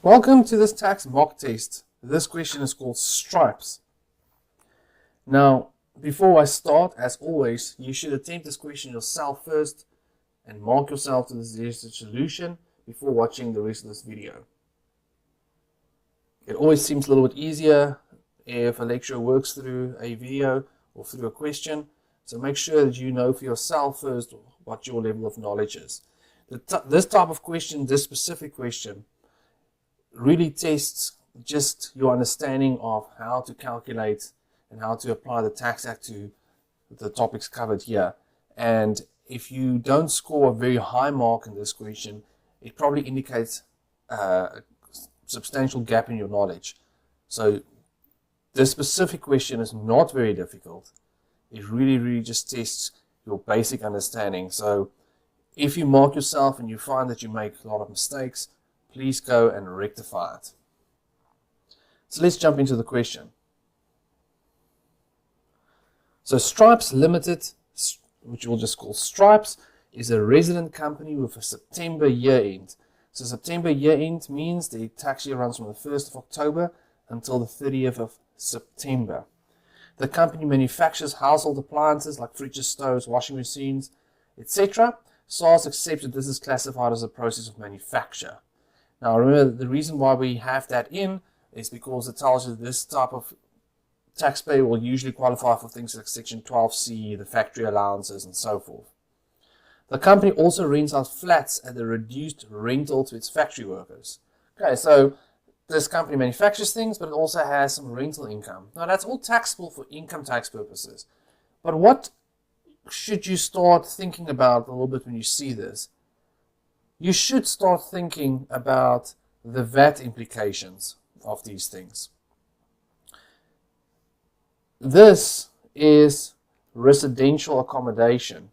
Welcome to this tax mock test. This question is called stripes. Now, before I start, as always, you should attempt this question yourself first and mark yourself to the suggested solution before watching the rest of this video. It always seems a little bit easier if a lecturer works through a video or through a question, so make sure that you know for yourself first what your level of knowledge is. This type of question, this specific question, really tests just your understanding of how to calculate and how to apply the Tax Act to the topics covered here. And if you don't score a very high mark in this question, it probably indicates a substantial gap in your knowledge. So this specific question is not very difficult. It really just tests your basic understanding. So if you mark yourself and you find that you make a lot of mistakes, please go and rectify it. So let's jump into the question. So Stripes Limited, which we'll just call Stripes, is a resident company with a September year end. So September year end means the tax year runs from the 1st of October until the 30th of September. The company manufactures household appliances like fridges, stoves, washing machines, etc. SARS accepts that this is classified as a process of manufacture. Now remember, the reason why we have that in is because it tells you that this type of taxpayer will usually qualify for things like Section 12C, the factory allowances, and so forth. The company also rents out flats at a reduced rental to its factory workers. Okay, so this company manufactures things, but it also has some rental income. Now that's all taxable for income tax purposes. But what should you start thinking about a little bit when you see this? You should start thinking about the VAT implications of these things. This is residential accommodation.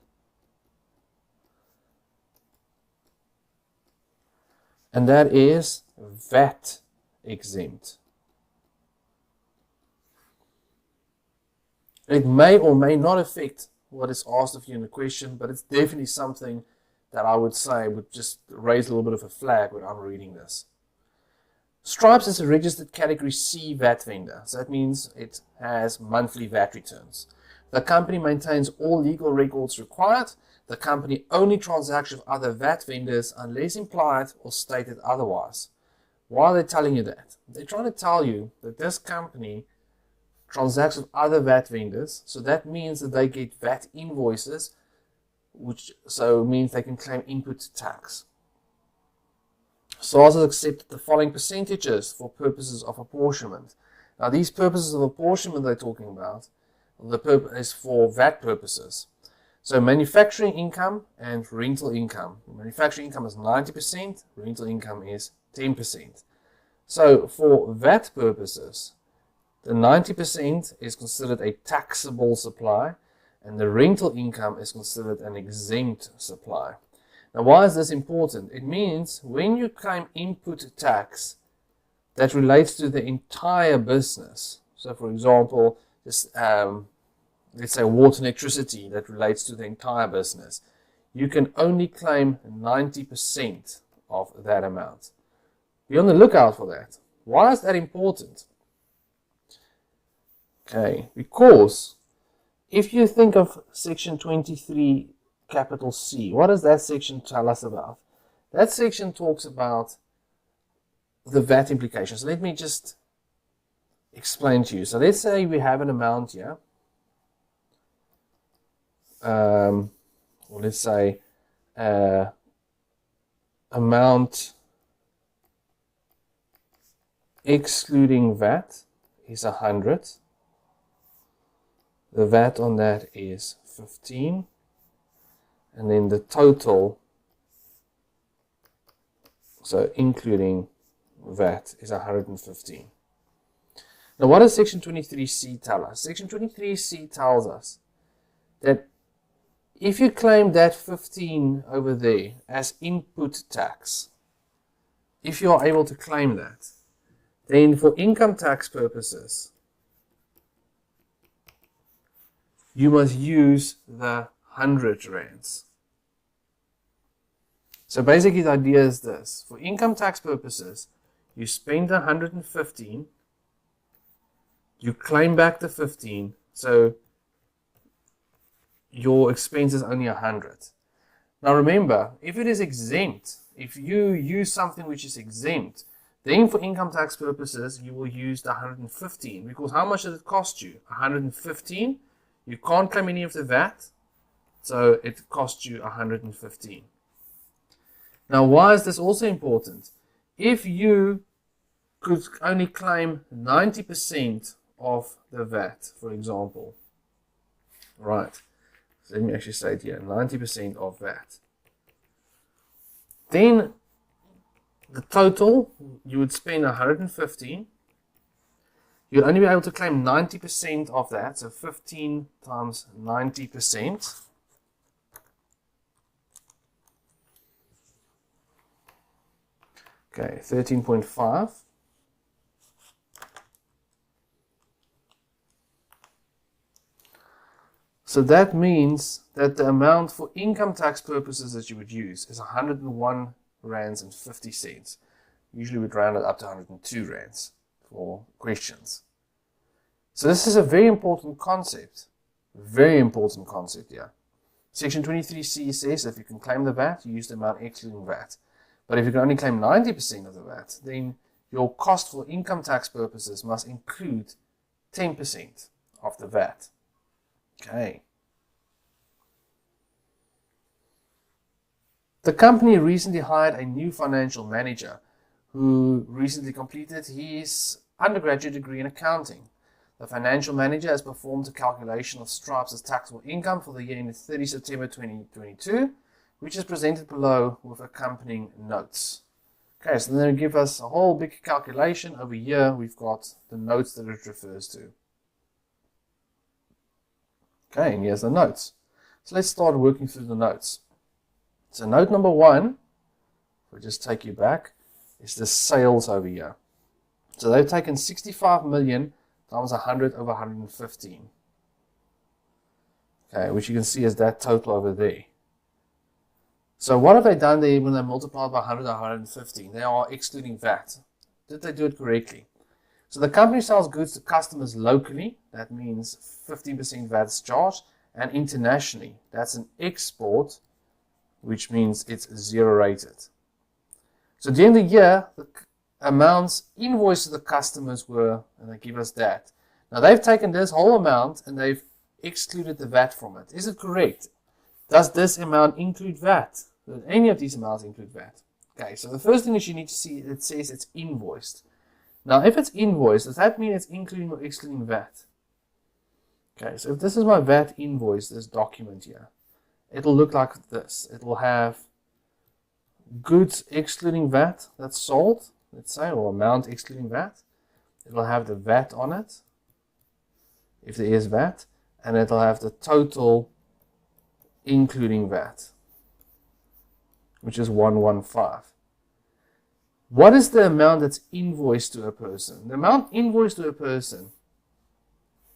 And that is VAT exempt. It may or may not affect what is asked of you in the question, but it's definitely something that I would say would just raise a little bit of a flag when I'm reading this. Stripes is a registered category C VAT vendor, so that means it has monthly VAT returns. The company maintains all legal records required. The company only transacts with other VAT vendors unless implied or stated otherwise. Why are they telling you that? They're trying to tell you that this company transacts with other VAT vendors, so that means that they get VAT invoices, which so means they can claim input tax. SARS has accepted the following percentages for purposes of apportionment. Now these purposes of apportionment they're talking about, the purpose is for VAT purposes. So manufacturing income and rental income. Manufacturing income is 90%, rental income is 10%. So for VAT purposes, the 90% is considered a taxable supply, and the rental income is considered an exempt supply. Now, why is this important? It means when you claim input tax that relates to the entire business, so for example, just, let's say water and electricity that relates to the entire business, you can only claim 90% of that amount. Be on the lookout for that. Why is that important? Okay, because if you think of Section 23 capital C, what does that section tell us about? That section talks about the VAT implications. Let me just explain to you. So let's say we have an amount here. Or let's say amount excluding VAT is 100. The VAT on that is 15, and then the total, so including VAT, is 115. Now what does Section 23C tell us? Section 23C tells us that if you claim that 15 over there as input tax, if you are able to claim that, then for income tax purposes, you must use the 100 rands. So basically the idea is this. For income tax purposes, You spend 115, you claim back the 15, so your expense is only 100. Now remember, if it is exempt, if you use something which is exempt, then for income tax purposes, you will use the 115, because how much did it cost you? 115. You can't claim any of the VAT, so it costs you 115. Now, why is this also important? If you could only claim 90% of the VAT, for example, right? So let me actually say it here, 90% of VAT. Then the total, you would spend 115. You'd only be able to claim 90% of that, so 15 times 90%. Okay, 13.5. So that means that the amount for income tax purposes that you would use is 101 rands and 50 cents. Usually we'd round it up to 102 rands for questions. So this is a very important concept. Very important concept here. Section 23C says that if you can claim the VAT, you use the amount excluding VAT. But if you can only claim 90% of the VAT, then your cost for income tax purposes must include 10% of the VAT. Okay. The company recently hired a new financial manager who recently completed his undergraduate degree in accounting. The financial manager has performed a calculation of Stripe's taxable income for the year ended 30 September 2022, which is presented below with accompanying notes. Okay, so then they give us a whole big calculation. Over here, we've got the notes that it refers to. Okay, and here's the notes. So let's start working through the notes. So note number 1, if we just take you back, is the sales over here. So they've taken 65 million times 100 over 115. Okay, which you can see as that total over there. So what have they done there when they multiplied by 100 or 115? They are excluding VAT. Did they do it correctly? So the company sells goods to customers locally. That means 15% VAT is charged. And internationally, that's an export, which means it's zero rated. So during the year, the amounts invoiced to the customers were, and they give us that. Now they've taken this whole amount and they've excluded the VAT from it. Is it correct? Does this amount include VAT? Does any of these amounts include VAT? Okay, so the first thing is you need to see, it says it's invoiced. Now if it's invoiced, does that mean it's including or excluding VAT? Okay, so if this is my VAT invoice, this document here, it'll look like this. It'll have goods excluding VAT that's sold, let's say, or amount excluding VAT. It'll have the VAT on it, if there is VAT, and it'll have the total including VAT, which is 115. What is the amount that's invoiced to a person? The amount invoiced to a person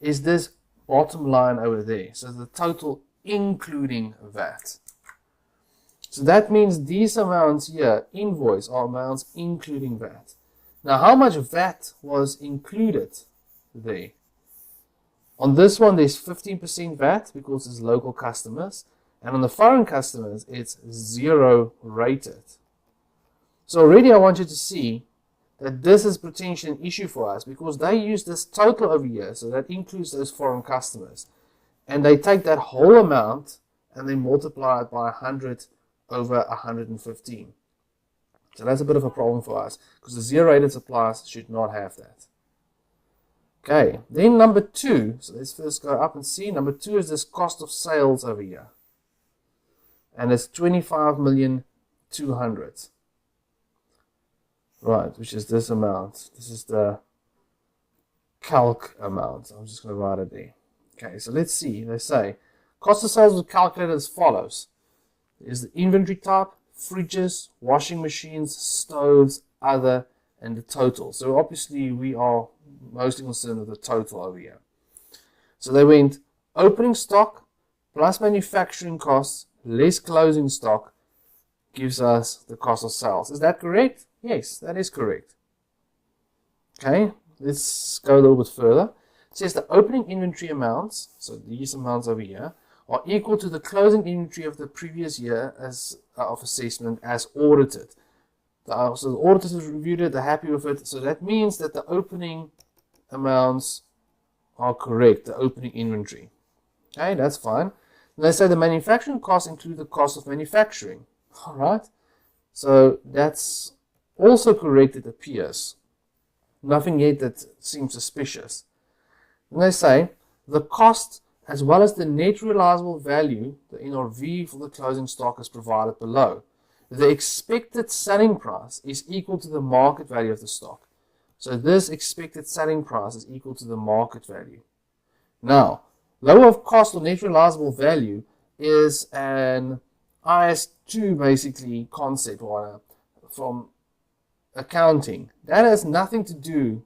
is this bottom line over there. So the total including VAT. So that means these amounts here, invoice, are amounts including VAT. Now how much VAT was included there? On this one there's 15% VAT because it's local customers, and on the foreign customers it's zero rated. So already I want you to see that this is potentially an issue for us because they use this total over here, so that includes those foreign customers, and they take that whole amount and they multiply it by 100 over 115. So that's a bit of a problem for us because the zero rated suppliers should not have that. Okay, then number 2, so let's first go up and see. Number 2 is this cost of sales over here, and it's 25,200,000. Right, which is this amount. This is the calc amount. I'm just going to write it there. Okay, so let's see. They say cost of sales was calculated as follows. Is the inventory type, fridges, washing machines, stoves, other, and the total. So obviously we are mostly concerned with the total over here. So they went opening stock plus manufacturing costs less closing stock gives us the cost of sales. Is that correct? Yes, that is correct. Okay, let's go a little bit further. It says the opening inventory amounts, so these amounts over here, are equal to the closing inventory of the previous year as of assessment as audited. So the auditors have reviewed it, they're happy with it. So that means that the opening amounts are correct, the opening inventory. Okay, that's fine. And they say the manufacturing costs include the cost of manufacturing. All right, so that's also correct, it appears. Nothing yet that seems suspicious. And they say the cost as well as the net realizable value, the NRV for the closing stock, is provided below. The expected selling price is equal to the market value of the stock. So this expected selling price is equal to the market value. Now, lower of cost or net realizable value is an IS2 basically concept from accounting. That has nothing to do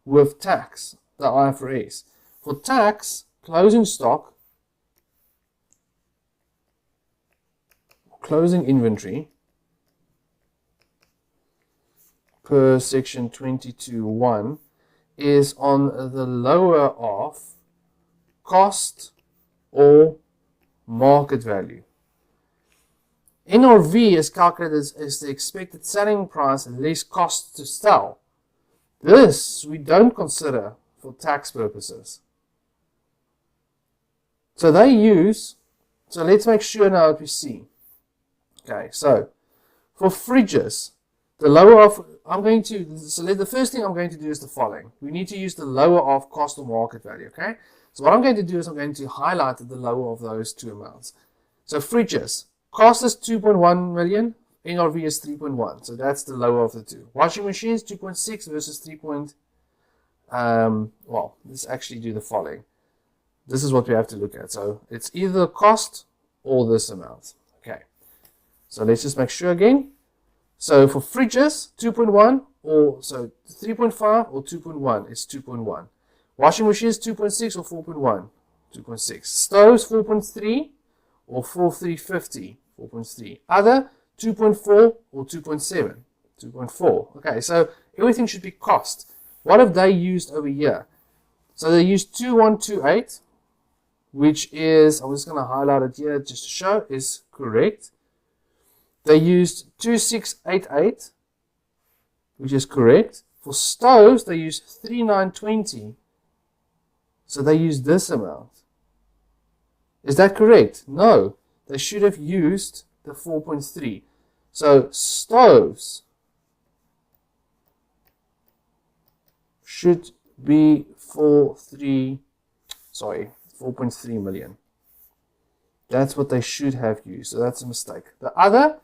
with tax, the IFRS. For tax, closing stock, closing inventory per section 22(1) is on the lower of cost or market value. NRV is calculated as the expected selling price less cost to sell. This we don't consider for tax purposes. So let's make sure now that we see. Okay, so for fridges, the lower of, the first thing I'm going to do is the following. We need to use the lower of cost or market value, okay? So what I'm going to do is I'm going to highlight the lower of those two amounts. So fridges, cost is 2.1 million, NRV is 3.1, so that's the lower of the two. Washing machines, 2.6 versus 3. Let's actually do the following. This is what we have to look at. So it's either cost or this amount. Okay. So let's just make sure again. So for fridges, 2.1 or so 3.5 or 2.1 is 2.1. Washing machines, 2.6 or 4.1, 2.6. Stoves, 4.3 or 4.350, 4.3. Other, 2.4 or 2.7, 2.4. Okay, so everything should be cost. What have they used over here? So they used 2128, which is, I'm just going to highlight it here just to show, is correct. They used 2688, which is correct. For stoves, they used 3920, so they used this amount. Is that correct? No, they should have used the 4.3. So stoves should be 4.3 million. That's what they should have used. So that's a mistake. The other,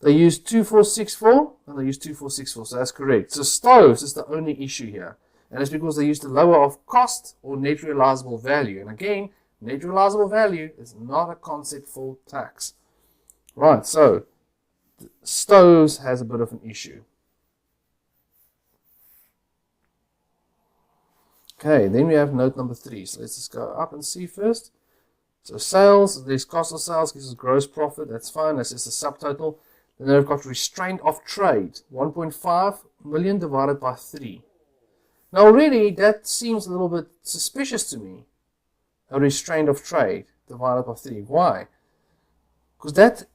they used 2464 and they used 2464. So that's correct. So stoves is the only issue here. And it's because they used the lower of cost or net realizable value. And again, net realizable value is not a concept for tax. Right, so stoves has a bit of an issue. Okay, then we have note number 3. So let's just go up and see first. So sales, there's cost of sales, gives us gross profit. That's fine. That's just a subtotal. Then they've got restraint of trade, 1.5 million divided by 3. Now really, that seems a little bit suspicious to me. A restraint of trade divided by 3. Why? Because that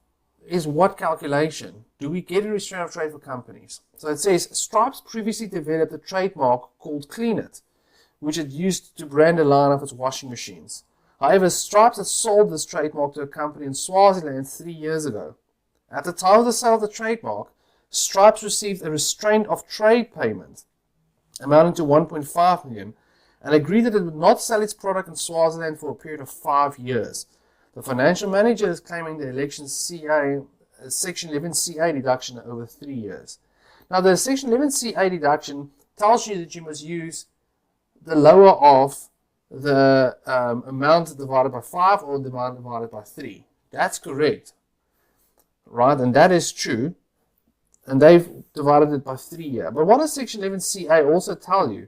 is what calculation? Do we get a restraint of trade for companies? So it says, Stripes previously developed a trademark called Clean It, which it used to brand a line of its washing machines. However, Stripes had sold this trademark to a company in Swaziland 3 years ago. At the time of the sale of the trademark, Stripes received a restraint of trade payment amounting to 1.5 million and agreed that it would not sell its product in Swaziland for a period of 5 years. The financial manager is claiming the election Section 11CA deduction over 3 years. Now, the Section 11CA deduction tells you that you must use the lower of the amount divided by 5 or the amount divided by 3. That's correct, right? And that is true. And they've divided it by 3 here. But what does Section 11CA also tell you?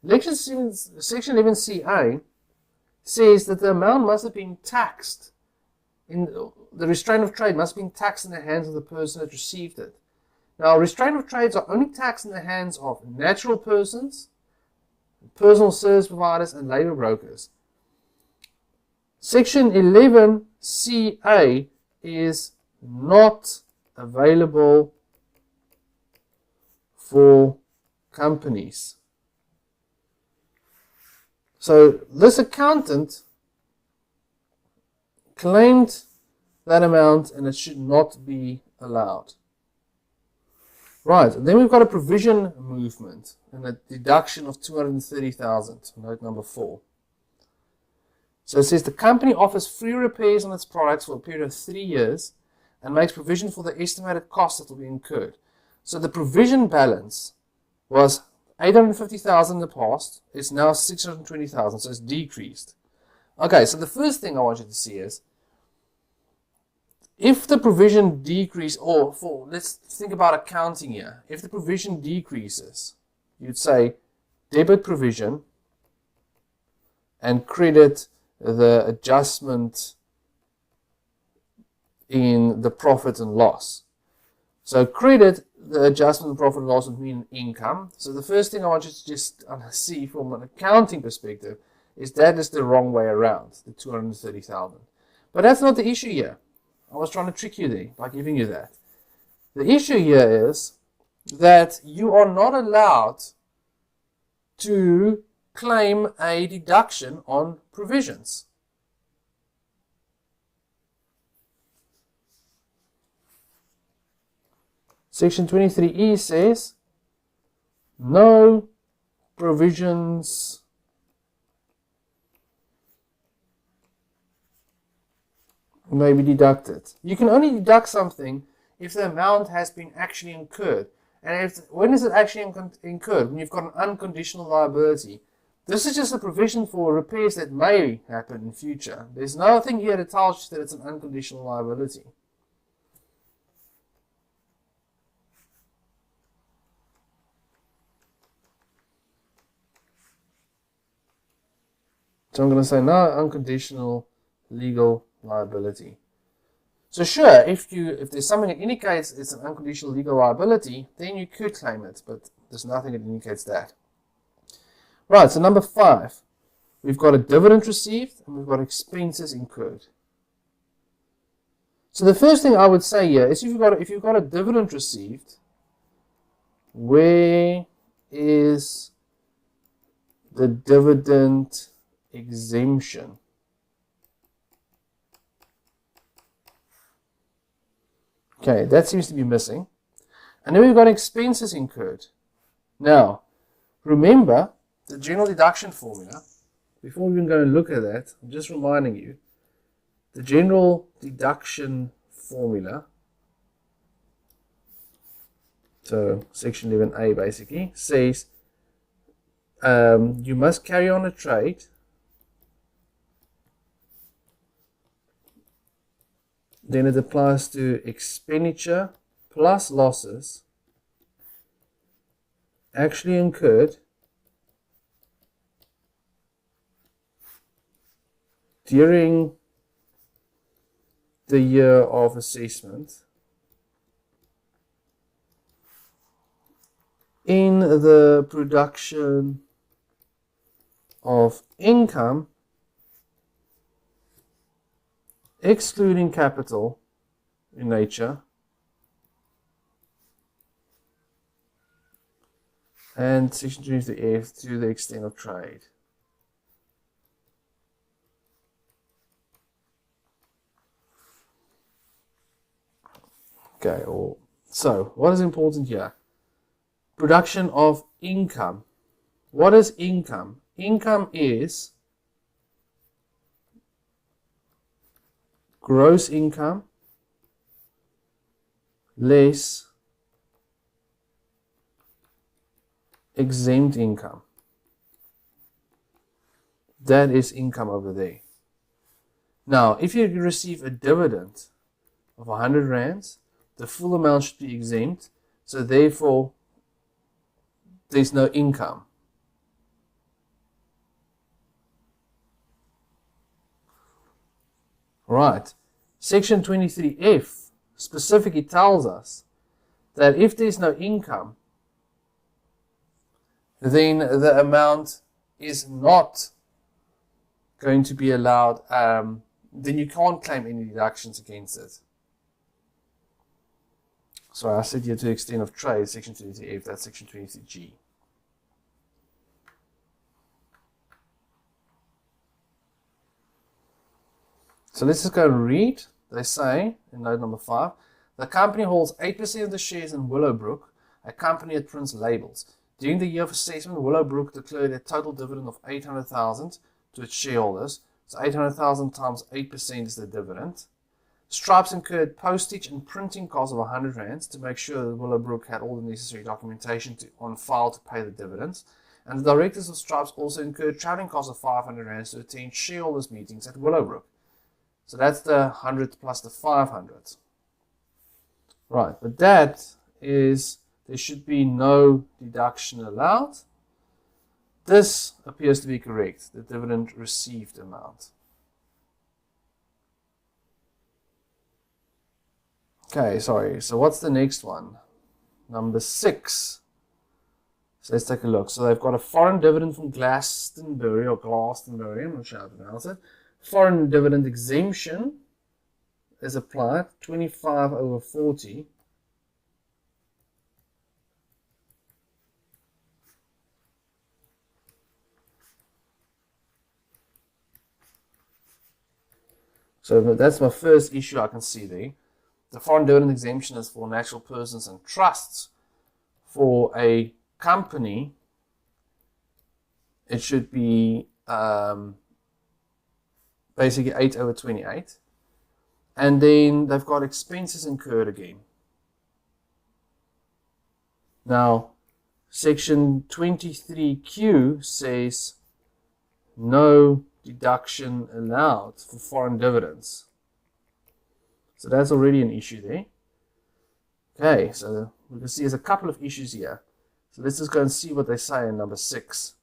Section 11CA says that the amount must have been taxed. The restraint of trade must have been taxed in the hands of the person that received it. Now, restraint of trades are only taxed in the hands of natural persons, personal service providers, and labor brokers. Section 11CA is not available for companies. So this accountant claimed that amount and it should not be allowed. Right, and then we've got a provision movement and a deduction of 230,000, note number 4. So it says the company offers free repairs on its products for a period of 3 years and makes provision for the estimated costs that will be incurred. So the provision balance was 850,000 in the past, it's now 620,000, so it's decreased. Okay, so the first thing I want you to see is, if the provision decreases, or let's think about accounting here. If the provision decreases, you'd say debit provision and credit the adjustment in the profit and loss. So credit the adjustment in profit and loss would mean income. So the first thing I want you to just see from an accounting perspective is that is the wrong way around, the 230,000. But that's not the issue here. I was trying to trick you there by giving you that. The issue here is that you are not allowed to claim a deduction on provisions. Section 23E says no provisions may be deducted. You can only deduct something if the amount has been actually incurred. And when is it actually incurred? When you've got an unconditional liability. This is just a provision for repairs that may happen in future. There's nothing here that tells you that it's an unconditional liability. So I'm going to say no unconditional legal liability. So sure, if there's something that indicates it's an unconditional legal liability, then you could claim it, but there's nothing that indicates that. Right, so number 5, we've got a dividend received and we've got expenses incurred. So the first thing I would say here is if you've got a dividend received, where is the dividend exemption? Okay, that seems to be missing. And then we've got expenses incurred. Now, remember the general deduction formula. Before we even go and look at that, I'm just reminding you, the general deduction formula, so section 11A basically, says you must carry on a trade then it applies to expenditure plus losses actually incurred during the year of assessment in the production of income excluding capital in nature and section 23F to the extent of trade. Okay, so what is important here? Production of income. What is income? Income is gross income less exempt income. That is income over there. Now, if you receive a dividend of 100 rands, the full amount should be exempt, so therefore there's no income. Right. Section 23F specifically tells us that if there's no income, then the amount is not going to be allowed, then you can't claim any deductions against it. So I said here to the extent of trade, section 23F, that's section 23G. So let's just go and read. They say in note number 5, the company holds 8% of the shares in Willowbrook, a company that prints labels. During the year of assessment, Willowbrook declared a total dividend of 800,000 to its shareholders. So 800,000 times 8% is the dividend. Stripes incurred postage and printing costs of 100 rands to make sure that Willowbrook had all the necessary documentation on file to pay the dividends. And the directors of Stripes also incurred traveling costs of 500 rands to attend shareholders meetings at Willowbrook. So that's the 100 plus the 500. Right, but that is, there should be no deduction allowed. This appears to be correct, the dividend received amount. Okay, sorry, so what's the next one? Number 6. So let's take a look. So they've got a foreign dividend from Glastonbury, I'm not sure how to pronounce it. Foreign dividend exemption is applied, 25/40. So that's my first issue I can see there. The foreign dividend exemption is for natural persons and trusts. For a company, it should be basically 8/28. And then they've got expenses incurred again. Now, section 23Q says no deduction allowed for foreign dividends. So that's already an issue there. Okay, so we can see there's a couple of issues here. So let's just go and see what they say in number 6.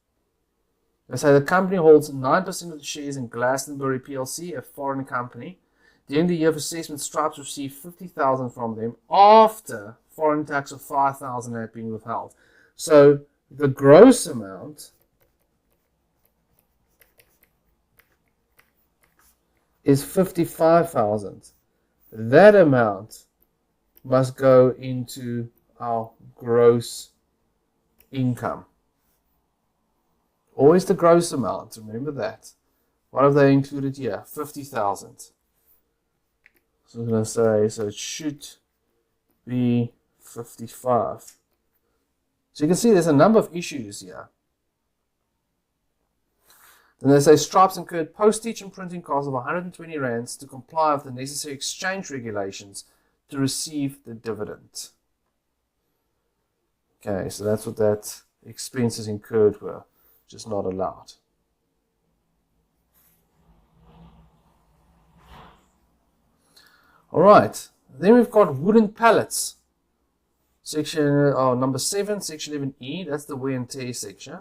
They say the company holds 9% of the shares in Glastonbury PLC, a foreign company. During the year of assessment, Stripes received 50,000 from them after foreign tax of 5,000 had been withheld. So the gross amount is 55,000. That amount must go into our gross income. Always the gross amount, remember that. What have they included here? 50,000. So I'm going to say, so it should be 55. So you can see there's a number of issues here. Then they say Stripes incurred postage and printing costs of 120 rands to comply with the necessary exchange regulations to receive the dividend. Okay, so that's what that expenses incurred were, just not allowed. All right, then we've got wooden pallets. Section number 7, section 11E, that's the wear and tear section.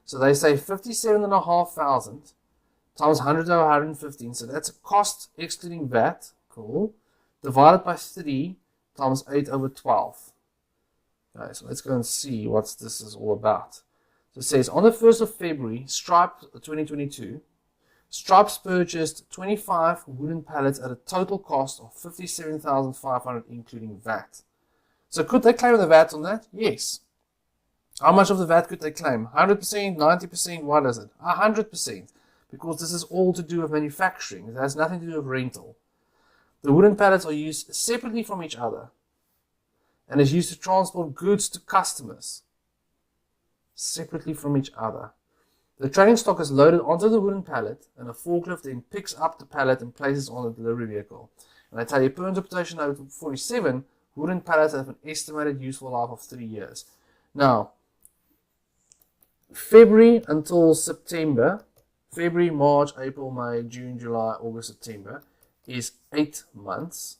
So they say 57,500 times 100 over 115. So that's a cost excluding VAT, cool, divided by 3 times 8 over 12. Okay, so let's go and see what this is all about. So it says on the 1st of February, Stripes 2022, Stripes purchased 25 wooden pallets at a total cost of 57,500 including VAT. So could they claim the VAT on that? Yes. How much of the VAT could they claim? 100%, 90%, what is it? 100%, because this is all to do with manufacturing. It has nothing to do with rental. The wooden pallets are used separately from each other and is used to transport goods to customers separately from each other. The trading stock is loaded onto the wooden pallet and a forklift then picks up the pallet and places it on the delivery vehicle. And I tell you, per interpretation note 47, wooden pallets have an estimated useful life of 3 years. Now, February until September, February, March, April, May, June, July, August, September is 8 months.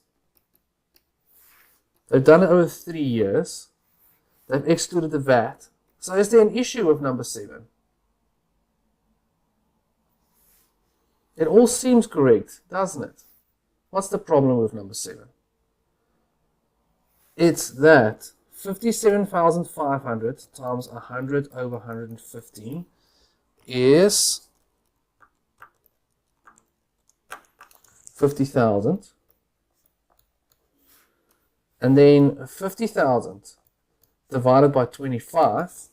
They've done it over 3 years. They've excluded the VAT. So is there an issue with number 7? It all seems correct, doesn't it? What's the problem with number 7? It's that 57,500 times 100 over 115 is 50,000. And then 50,000 divided by 25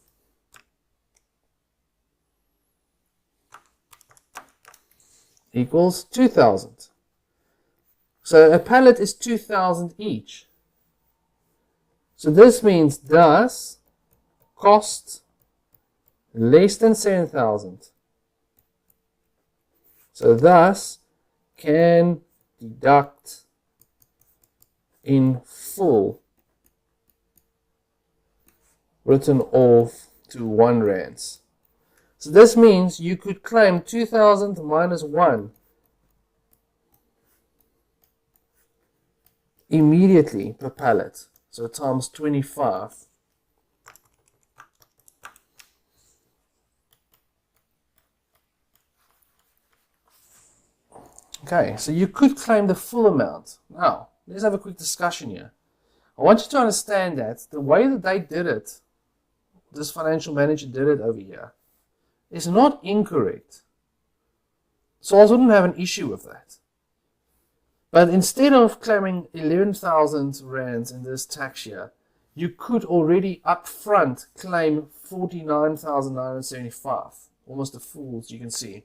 equals 2,000. So a pallet is 2,000 each. So this means thus cost less than 7,000. So thus can deduct in full, written off to 1 rands. So this means you could claim 2,000 minus 1 immediately per pallet. So times 25. Okay, so you could claim the full amount. Now, let's have a quick discussion here. I want you to understand that the way that they did it, this financial manager did it over here, is not incorrect. So I wouldn't have an issue with that. But instead of claiming 11,000 rands in this tax year, you could already upfront claim 49,975, almost the full, as you can see,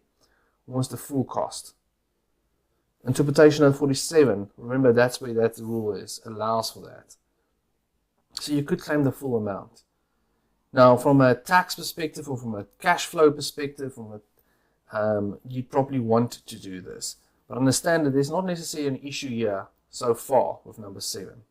almost the full cost. Interpretation note 47, remember that's where that rule is, allows for that. So you could claim the full amount. Now, from a tax perspective or from a cash flow perspective, you probably want to do this. But understand that there's not necessarily an issue here so far with number 7.